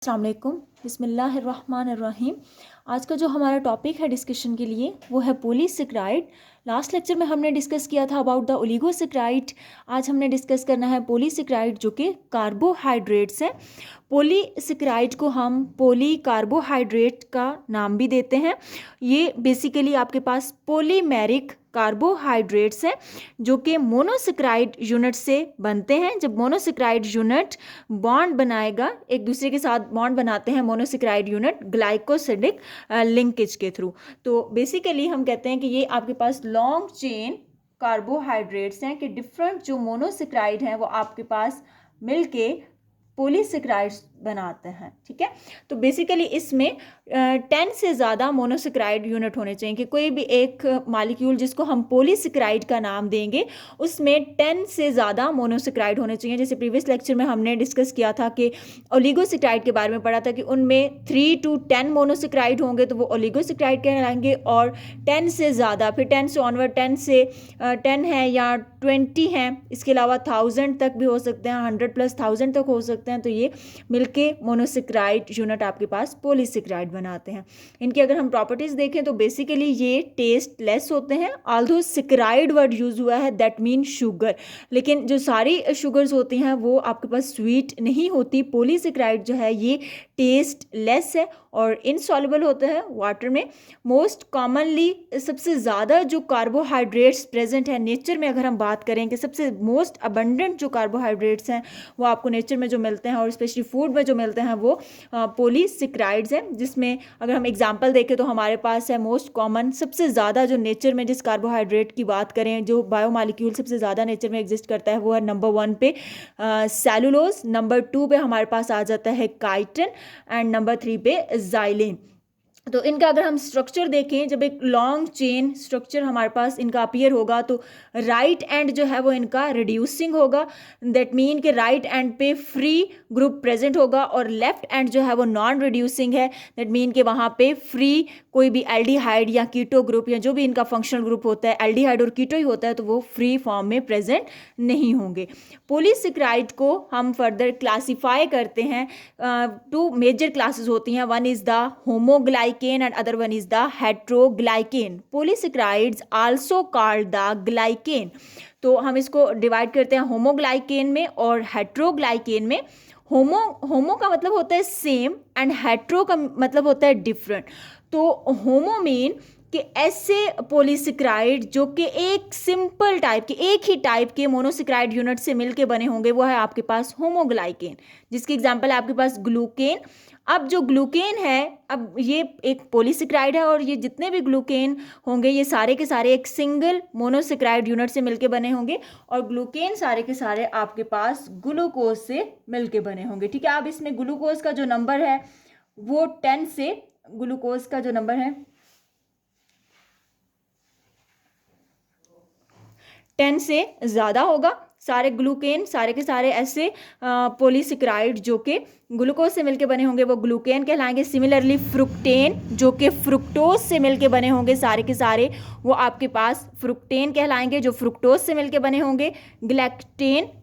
अस्सलाम वालेकुम, बिस्मिल्लाहिर्रहमानिर्रहीम। आज का जो हमारा टॉपिक है डिस्कशन के लिए वो है पॉलीसेकेराइड। लास्ट लेक्चर में हमने डिस्कस किया था अबाउट द ओलिगोसेकेराइड। आज हमने डिस्कस करना है पॉलीसेकेराइड जो कि कार्बोहाइड्रेट्स हैं। पॉलीसेकेराइड को हम पॉली कार्बोहाइड्रेट का नाम भी देते हैं। ये बेसिकली आपके पास पॉलीमेरिक कार्बोहाइड्रेट्स हैं जो कि मोनोसेकेराइड यूनिट से बनते हैं। जब मोनोसेकेराइड यूनिट बॉन्ड बनाएगा, एक दूसरे के साथ बॉन्ड बनाते हैं मोनोसेकेराइड यूनिट ग्लाइकोसिडिक लिंकेज के थ्रू। तो बेसिकली हम कहते हैं कि ये आपके पास लॉन्ग चेन कार्बोहाइड्रेट्स हैं कि डिफरेंट जो मोनोसेकेराइड हैं वो आपके पास मिलके पॉलीसेकेराइड्स बनाते हैं। ठीक है, तो बेसिकली इसमें 10 से ज़्यादा मोनोसेकेराइड यूनिट होने चाहिए कि कोई भी एक मालिक्यूल जिसको हम पॉलीसेकेराइड का नाम देंगे उसमें 10 से ज़्यादा मोनोसेकेराइड होने चाहिए। जैसे प्रीवियस लेक्चर में हमने डिस्कस किया था कि ओलिगोसेकेराइड के बारे में पढ़ा था कि उनमें 3 to 10 मोनोसेकेराइड होंगे तो वो ओलिगोसेकेराइड कहलाएंगे, और 10 से ज़्यादा, फिर 10 से ऑनवर्ड, 10 से 10 है या 20 हैं, इसके अलावा 1000 तक भी हो सकते हैं, 100+1000 तक हो सकते हैं, तो ये मिलके मोनोसेकेराइड यूनिट आपके पास पॉलीसेकेराइड बनाते हैं। इनकी अगर हम प्रॉपर्टीज देखें तो बेसिकली ये टेस्ट लेस होते हैं। ऑल्दो सेकेराइड वर्ड यूज हुआ है दैट मीन शुगर, लेकिन जो सारी शुगर्स होती हैं वो आपके पास स्वीट नहीं होती। पॉलीसेकेराइड जो है ये टेस्ट लेस है और इनसॉल्युबल होता है वाटर में। मोस्ट कॉमनली सबसे ज़्यादा जो कार्बोहाइड्रेट्स प्रेजेंट है नेचर में, अगर हम बात करें कि सबसे मोस्ट अबंडेंट जो कार्बोहाइड्रेट्स हैं वो आपको नेचर में जो मिलते हैं और स्पेशली फूड में जो मिलते हैं वो पॉलीसेकेराइड्स हैं। जिसमें अगर हम एग्जांपल देखें तो हमारे पास है मोस्ट कॉमन, सबसे ज़्यादा जो नेचर में जिस कार्बोहाइड्रेट की बात करें, जो बायोमॉलिक्यूल सबसे ज़्यादा नेचर में एग्जिस्ट करता है वो है नंबर 1 पे सेलुलोज, नंबर 2 पे हमारे पास आ जाता है काइटिन एंड नंबर 3 पे जाइलिन। तो इनका अगर हम स्ट्रक्चर देखें, जब एक लॉन्ग चेन स्ट्रक्चर हमारे पास इनका अपीयर होगा तो राइट एंड जो है वो इनका रिड्यूसिंग होगा, दैट मीन कि राइट एंड पे फ्री ग्रुप प्रेजेंट होगा, और लेफ्ट एंड जो है वो नॉन रिड्यूसिंग है, दैट मीन कि वहाँ पे फ्री कोई भी एल्डिहाइड या कीटो ग्रुप या जो भी इनका फंक्शनल ग्रुप होता है, एल्डिहाइड और कीटो ही होता है, तो वो फ्री फॉर्म में प्रेजेंट नहीं होंगे। पॉलीसेकेराइड को हम फर्दर क्लासीफाई करते हैं, 2 मेजर क्लासेस होती हैं। One is the homoglycan and other one is the heteroglycan. Polysaccharides also called the glycan. तो हम इसको डिवाइड करते हैं होमोग्लाइकेन में और हेट्रोग्लाइकेन में। होमो का मतलब होता है सेम एंड हेट्रो का मतलब होता है डिफरेंट। तो होमो मीन कि ऐसे पॉलीसेकेराइड जो कि एक सिंपल टाइप के, एक ही टाइप के मोनोसेकेराइड यूनिट से मिलके बने होंगे, वो है आपके पास होमोग्लाइकेन, जिसकी एग्जांपल है आपके पास ग्लूकेन। अब जो ग्लूकेन है, अब ये एक पॉलीसेकेराइड है और ये जितने भी ग्लूकेन होंगे ये सारे के सारे एक सिंगल मोनोसेकेराइड यूनिट से मिलके बने होंगे, और ग्लूकेन सारे के सारे आपके पास ग्लूकोज से मिलके बने होंगे। ठीक है, अब इसमें ग्लूकोज का जो नंबर है वो 10 से, ग्लूकोज का जो नंबर है 10 से ज़्यादा होगा। सारे ग्लूकेन सारे के सारे ऐसे पॉलीसेकेराइड जो कि ग्लूकोज से मिलके बने होंगे वो ग्लूकेन कहलाएंगे। सिमिलरली फ्रुक्टेन जो कि फ्रुक्टोज से मिलके बने होंगे सारे के सारे, वो आपके पास फ्रुक्टेन कहलाएंगे जो फ्रुक्टोज से मिलके बने होंगे।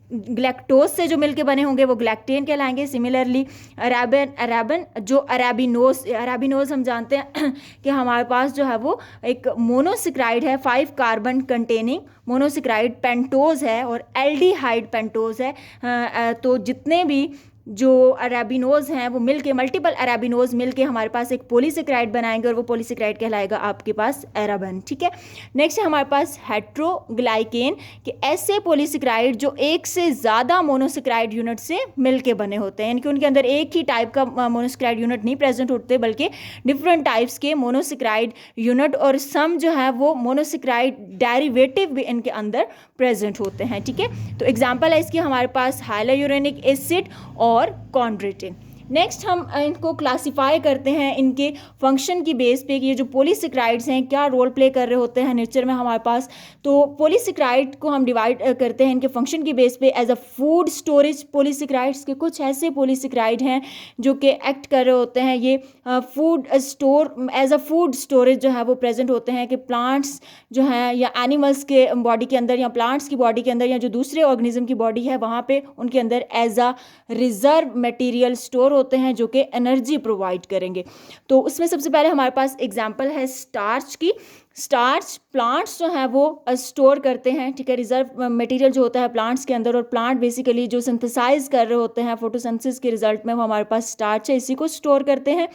ग्लैक्टोज से जो मिलके बने होंगे वो ग्लैक्टेन कहलाएंगे। सिमिलरली अरेबन जो अरेबिनोज हम जानते हैं कि हमारे पास जो है वो एक मोनोसेकेराइड है, 5 कार्बन कंटेनिंग मोनोसेकेराइड पेंटोज है और एल्डिहाइड पेंटोज है। तो जितने भी जो अरेबिनोज हैं वो मिलके, मल्टीपल अरेबिनोज मिलके हमारे पास एक पॉलीसेकेराइड बनाएंगे और वो पॉलीसेकेराइड कहलाएगा आपके पास अरेबन। ठीक है, नेक्स्ट है हमारे पास हेट्रोग्लाइकेन कि ऐसे पॉलीसेकेराइड जो एक से ज़्यादा मोनोसेकेराइड यूनिट से मिलके बने होते हैं, यानी कि उनके अंदर एक ही टाइप का मोनोसेकेराइड यूनिट नहीं प्रेजेंट होते बल्कि डिफरेंट टाइप्स के मोनोसेकेराइड यूनिट और सम जो है वो मोनोसेकेराइड डेरिवेटिव भी इनके अंदर प्रेजेंट होते हैं। ठीक है, तो एग्जाम्पल है इसकी हमारे पास हाइलोयूरेनिक एसिड और कॉन्ड्रेटिन। नेक्स्ट हम इनको क्लासीफाई करते हैं इनके फंक्शन की बेस पे कि ये जो पॉलीसेकेराइड्स हैं क्या रोल प्ले कर रहे होते हैं नेचर में हमारे पास। तो पॉलीसेकेराइड को हम डिवाइड करते हैं इनके फंक्शन की बेस पे as a food storage polysaccharides के कुछ ऐसे पॉलीसेकेराइड हैं जो कि एक्ट कर रहे होते हैं, ये food store as a food storage जो है वो प्रेजेंट होते हैं कि प्लांट्स जो हैं या एनिमल्स के बॉडी के अंदर या प्लांट्स की बॉडी के अंदर या जो दूसरे ऑर्गेनिज्म की बॉडी है वहाँ पे उनके अंदर as a reserve material store होते हैं जो कि एनर्जी प्रोवाइड करेंगे। तो उसमें सबसे पहले हमारे पास एग्जांपल है स्टार्च की। स्टार्च प्लांट्स जो हैं वो स्टोर करते हैं, ठीक है, रिजर्व मटेरियल जो होता है प्लांट्स के अंदर, और प्लांट बेसिकली जो सिंथेसाइज कर रहे होते हैं फोटोसिंथेसिस के रिजल्ट में, वो हमारे पास स्टार्च है, इसी को स्टोर करते हैं,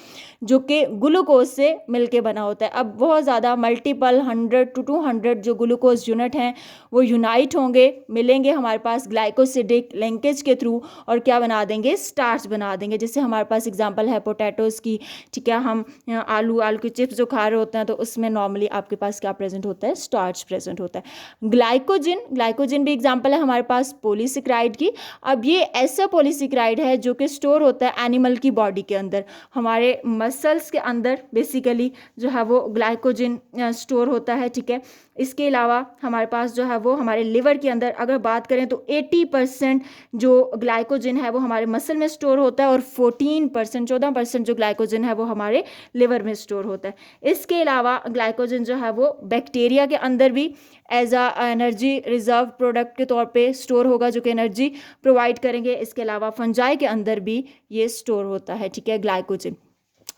जो कि ग्लूकोज से मिलके बना होता है। अब बहुत ज़्यादा मल्टीपल 100 to 200 जो ग्लूकोज यूनिट हैं वो यूनाइट होंगे, मिलेंगे हमारे पास ग्लाइकोसिडिक लिंकेज के थ्रू, और क्या बना देंगे, स्टार्च बना देंगे। जैसे हमारे पास एग्जांपल है पोटैटोज़ की, ठीक है, हम आलू के चिप्स जो खा रहे होते हैं तो उसमें नॉर्मली आपके पास क्या प्रेजेंट होता है, स्टार्च प्रेजेंट होता है। ग्लाइकोजन भी एग्जांपल है हमारे पास पॉलीसेकेराइड की। अब ये ऐसा पॉलीसेकेराइड है जो कि स्टोर होता है एनिमल की बॉडी के अंदर, हमारे मसल्स के अंदर बेसिकली जो है वो ग्लाइकोजन स्टोर होता है, ठीक है। इसके अलावा हमारे पास जो है वो हमारे लिवर के अंदर अगर बात करें तो 80% जो ग्लाइकोजन है वो हमारे मसल में स्टोर होता है, और 14% जो ग्लाइकोजन है वो हमारे लिवर में स्टोर होता है। इसके अलावा ग्लाइकोजन जो है वो बैक्टीरिया के अंदर भी as a energy reserve product के तौर पे स्टोर होगा, जो कि एनर्जी प्रोवाइड करेंगे। इसके अलावा फंजाई के अंदर भी ये स्टोर होता है, ठीक है, ग्लाइकोजन।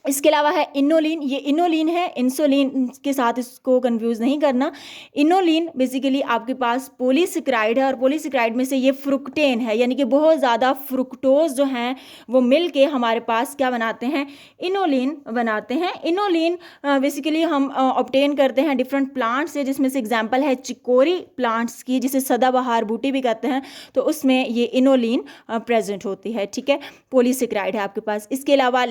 इसके अलावा है इनोलिन। ये इनोलिन है, इंसुलिन के साथ इसको कंफ्यूज नहीं करना। इनोलिन बेसिकली आपके पास पॉलीसेकेराइड है, और पॉलीसेकेराइड में से ये फ्रुक्टेन है, यानी कि बहुत ज़्यादा फ्रुक्टोज जो हैं वो मिल के हमारे पास क्या बनाते हैं, इनोलिन बनाते हैं। इनोलिन बेसिकली हम ऑब्टेन करते हैं डिफरेंट प्लांट से, जिसमें से एग्जाम्पल है चिकोरी प्लांट्स की, जिसे सदाबहार बूटी भी कहते हैं, तो उसमें ये इनोलिन प्रेजेंट होती है, ठीक है, पॉलीसेकेराइड है आपके पास। इसके अलावा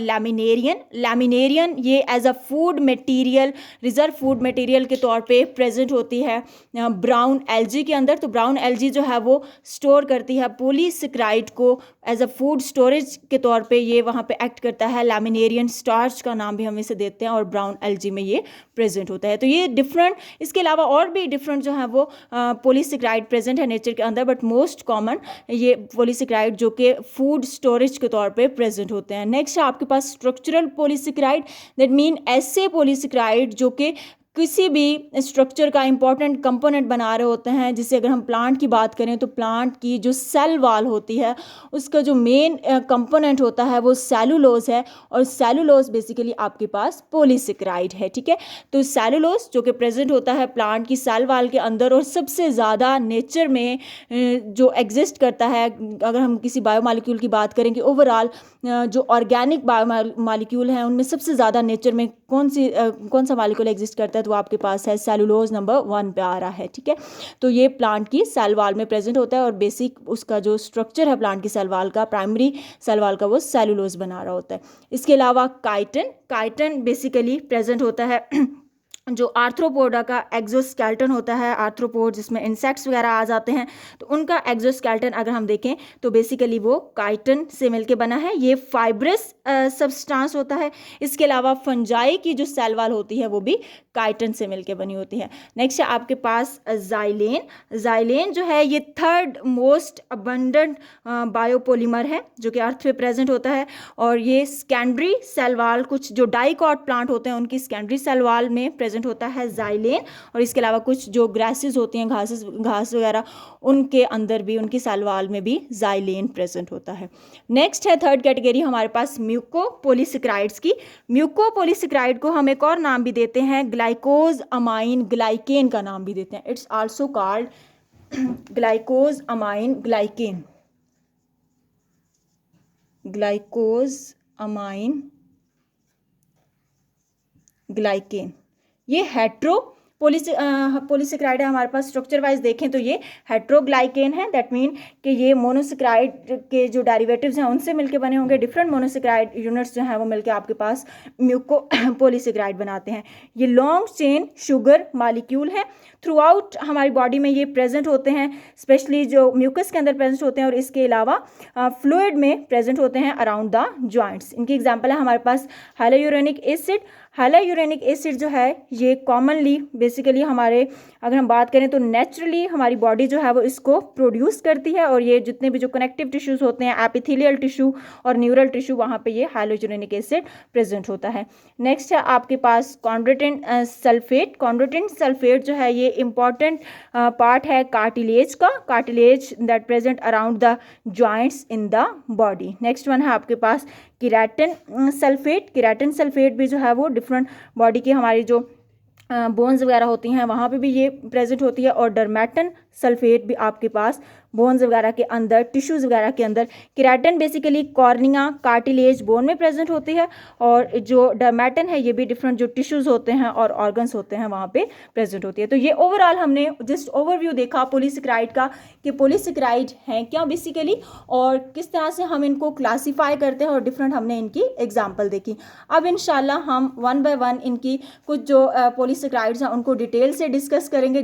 लैमिनेरियन ये as a food material, reserve food material के तौर पे प्रेजेंट होती है ब्राउन एल्जी के अंदर। तो ब्राउन एल्जी जो है वो स्टोर करती है पॉलीसेकेराइड को एज अ फूड स्टोरेज के तौर पे, ये वहाँ पे एक्ट करता है। लैमिनेरियन स्टार्च का नाम भी हम इसे देते हैं, और ब्राउन एल्जी में ये प्रेजेंट होता है। तो ये डिफरेंट, इसके अलावा और भी डिफरेंट जो है वो पॉलीसेकेराइड प्रेजेंट है नेचर के अंदर, बट मोस्ट कॉमन ये पॉलीसेकेराइड जो कि फूड स्टोरेज के तौर पे प्रेजेंट होते हैं। नेक्स्ट है आपके पास स्ट्रक्चरल पॉलीसेकेराइड, दैट मीन ऐसे पॉलीसेकेराइड जो कि किसी भी स्ट्रक्चर का इंपॉर्टेंट कंपोनेंट बना रहे होते हैं। जैसे अगर हम प्लांट की बात करें तो प्लांट की जो सेल वॉल होती है उसका जो मेन कंपोनेंट होता है वो सेलुलोज है, और सेलुलोज बेसिकली आपके पास पॉलीसेकेराइड है, ठीक है। तो सेलुलोज जो कि प्रेजेंट होता है प्लांट की सेल वॉल के अंदर, और सबसे ज़्यादा नेचर में जो एग्जिस्ट करता है, अगर हम किसी बायोमॉलिक्यूल की बात करें कि ओवरऑल जो ऑर्गेनिक बायोमॉलिक्यूल हैं उनमें सबसे ज़्यादा नेचर में कौन सा मॉलिक्यूल एग्जिस्ट करता है, तो आपके पास है सेलुलोज नंबर 1 पे आ रहा है, ठीक है। तो ये प्लांट की सेल वॉल में प्रेजेंट होता है, और बेसिक उसका जो स्ट्रक्चर है प्लांट की सेल वॉल का, प्राइमरी सेल वॉल का, वो सेलुलोज बना रहा होता है। इसके अलावा काइटिन बेसिकली प्रेजेंट होता है जो आर्थ्रोपोडा का एक्सोस्केलेटन होता है, आर्थ्रोपोड जिसमें इंसेक्ट्स वगैरह आ जाते हैं, तो उनका एक्सोस्केलेटन अगर हम देखें तो बेसिकली वो काइटिन से मिलके बना है। ये फाइब्रस सब्सटेंस होता है। इसके अलावा फंजाई की जो सेल वॉल होती है वो भी काइटिन से मिलके बनी होती है। नेक्स्ट है आपके पास जाइलेन जो है ये थर्ड मोस्ट अबंडेंट बायोपोलीमर है जो कि अर्थ पे प्रेजेंट होता है, और ये सेकेंडरी सेल वॉल, कुछ जो डाइकॉट प्लांट होते हैं उनकी सेकेंडरी सेल वॉल में प्रेजेंट होता है जाइलेन, और इसके अलावा कुछ जो ग्रासेस होती हैं, घास वगैरह, उनके अंदर भी, उनकी सेल वॉल में भी जाइलेन प्रेजेंट होता है। नेक्स्ट है थर्ड कैटेगरी हमारे पास म्यूकोपॉलीसेकेराइड्स की। म्यूकोपॉलीसेकेराइड को हम एक और नाम भी देते हैं ग्लाइकोज अमाइन ग्लाइकेन का नाम भी देते हैं। It's also called glycosaminoglycan, glycosaminoglycan. ये पॉलीसेकेराइड है हमारे पास। स्ट्रक्चर वाइज देखें तो ये हेट्रोग्लाइकेन है, दैट मीन कि ये मोनोसेकेराइड के जो डेरिवेटिव्स हैं उनसे मिलके बने होंगे। डिफरेंट मोनोसेकेराइड यूनिट्स जो हैं वो मिलके आपके पास म्यूकोपॉलीसेकेराइड बनाते हैं। ये लॉन्ग चेन शुगर मॉलिक्यूल है, थ्रू आउट हमारी बॉडी में ये प्रेजेंट होते हैं, स्पेशली जो म्यूकस के अंदर प्रेजेंट होते हैं, और इसके अलावा फ्लूइड में प्रेजेंट होते हैं अराउंड द जॉइंट्स। इनकी एग्जाम्पल है हमारे पास हाइलोयूरेनिक एसिड। हाइलोयूरेनिक एसिड जो है ये कॉमनली बेसिकली हमारे, अगर हम बात करें तो नेचुरली हमारी बॉडी जो है वो इसको प्रोड्यूस करती है, और ये जितने भी जो कनेक्टिव टिश्यूज होते हैं, एपिथेलियल टिश्यू और न्यूरल टिश्यू, वहाँ पे ये हाइलोयूरेनिक एसिड प्रेजेंट होता है। नेक्स्ट है आपके पास कॉन्ड्रोटिन सल्फेट। कॉन्ड्रोटिन सल्फेट जो है ये इंपॉर्टेंट पार्ट है कार्टिलेज का, cartilage that present around the joints in the body. Next one है आपके पास केराटिन सल्फेट भी जो है वो डिफरेंट बॉडी की हमारी जो बोन्स वगैरह होती हैं वहाँ पे भी ये प्रेजेंट होती है। और डर्मेटन सल्फेट भी आपके पास बोन्स वगैरह के अंदर, टिश्यूज़ वगैरह के अंदर। Keratin basically cornea, cartilage, bone में प्रेजेंट होती है, और जो डर्मेटन है ये भी डिफरेंट जो टिश्यूज़ होते हैं और ऑर्गन्स होते हैं वहाँ पे प्रेजेंट होती है। तो ये ओवरऑल हमने जस्ट ओवरव्यू देखा पॉलीसेकेराइड का कि पॉलीसेकेराइड हैं क्या बेसिकली, और किस तरह से हम इनको क्लासीफाई करते हैं, और डिफरेंट हमने इनकी एग्जाम्पल देखी। अब इंशाल्लाह हम वन बाय वन इनकी कुछ जो पॉलीसेकेराइड्स हैं उनको डिटेल से डिस्कस करेंगे।